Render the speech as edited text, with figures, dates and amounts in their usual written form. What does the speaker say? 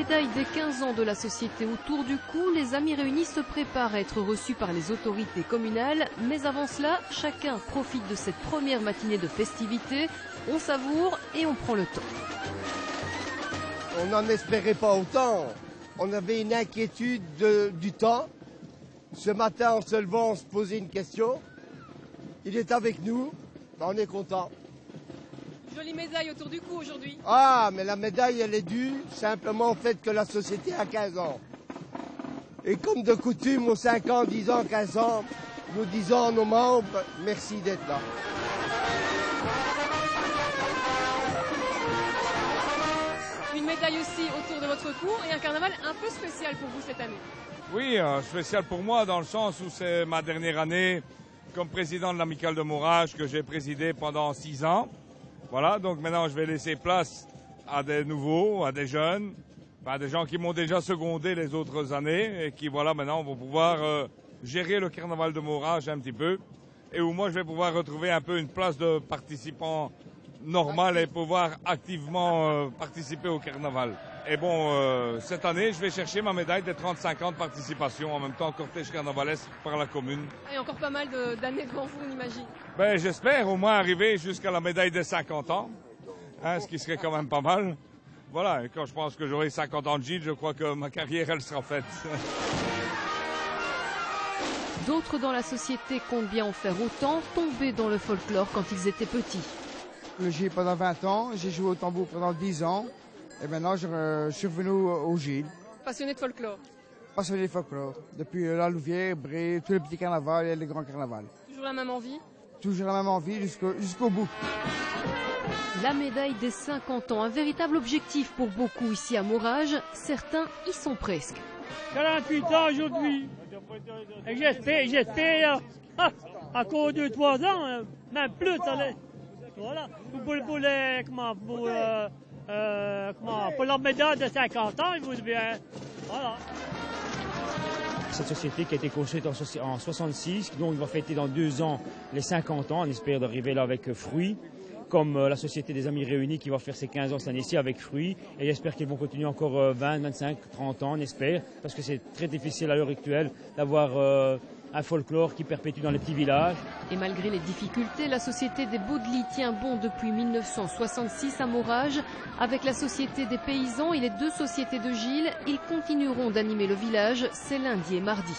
Médaille des 15 ans de la société autour du cou, les Amis Réunis se préparent à être reçus par les autorités communales. Mais avant cela, chacun profite de cette première matinée de festivités. On savoure et on prend le temps. On n'en espérait pas autant. On avait une inquiétude du temps. Ce matin, en se levant, on se posait une question. Il est avec nous, on est content. Jolie médaille autour du cou aujourd'hui. Ah, mais la médaille, elle est due simplement au fait que la société a 15 ans. Et comme de coutume, aux 5 ans, 10 ans, 15 ans, nous disons à nos membres, merci d'être là. Une médaille aussi autour de votre cou et un carnaval un peu spécial pour vous cette année. Oui, spécial pour moi dans le sens où c'est ma dernière année comme président de l'Amicale de Maurage que j'ai présidé pendant 6 ans. Voilà, donc maintenant je vais laisser place à des nouveaux, à des jeunes, à des gens qui m'ont déjà secondé les autres années et qui, voilà, maintenant vont pouvoir gérer le carnaval de Maurage un petit peu et où moi je vais pouvoir retrouver un peu une place de participant normal et pouvoir activement participer au carnaval. Et bon, cette année, je vais chercher ma médaille des 35 ans de participation, en même temps cortège carnavalesque par la commune. Et encore pas mal d'années devant vous, on imagine. Ben, j'espère au moins arriver jusqu'à la médaille des 50 ans, hein, ce qui serait quand même pas mal. Voilà, et quand je pense que j'aurai 50 ans de gîte, je crois que ma carrière, elle sera faite. D'autres dans la société comptent bien en faire autant, tomber dans le folklore quand ils étaient petits. Le gîte pendant 20 ans, j'ai joué au tambour pendant 10 ans. Et maintenant, je suis revenu au Gilles. Passionné de folklore. Passionné de folklore. Depuis la Louvière, Bré, tous les petits carnavals et les grands carnavals. Toujours la même envie? Toujours la même envie jusqu'au bout. La médaille des 50 ans, un véritable objectif pour beaucoup ici à Maurage. Certains y sont presque. 48 ans aujourd'hui. Et j'espère, encore 2-3 ans, même plus. Voilà. Pour la médaille de 50 ans, il vous bien. Voilà. Cette société qui a été construite en 66, donc va fêter dans 2 ans les 50 ans. On espère d'arriver là avec fruits, comme la Société des Amis Réunis qui va faire ses 15 ans cette année-ci avec fruits. Et j'espère qu'ils vont continuer encore 20, 25, 30 ans, on espère, parce que c'est très difficile à l'heure actuelle d'avoir un folklore qui perpétue dans les petits villages. Et malgré les difficultés, la Société des Baudelis tient bon depuis 1966 à Maurage. Avec la Société des Paysans et les 2 sociétés de Gilles, ils continueront d'animer le village, c'est lundi et mardi.